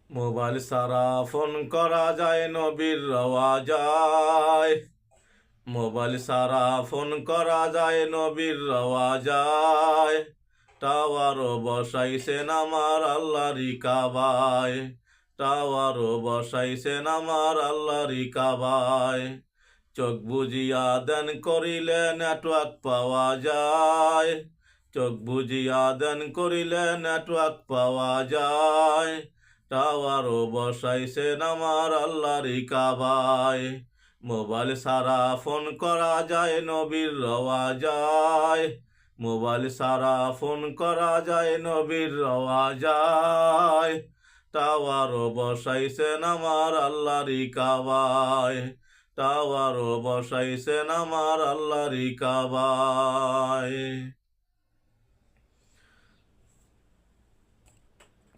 Mobile ছাড়া phone করা যায় নবীর রওয়া যায়। মোবাইল ছাড়া ফোন করা যায় নবীর রওয়া যায়। টাওয়ারও বসাইছেন আমার আল্লাহরই কাবায়। টাওয়ারও বসাইছেন আমার আল্লাহরই কাবায়। চোখ বুজিয়া দেন করিলে নেটওয়ার্ক পাওয়া যায়। চোখ বুজিয়া দেন করিলে নেটওয়ার্ক পাওয়া যায়। টাওয়ারও বসাইছেন আমার আল্লাহরই কাবায়। মোবাইল ছাড়া ফোন করা যায় নবীর রওয়া যায়। মোবাইল ছাড়া ফোন করা যায় নবীর রওয়া যায়। টাওয়ারও বসাইছেন আমার আল্লাহরই কাবায়। টাওয়ারও বসাইছেন আমার আল্লাহরই কাবায়।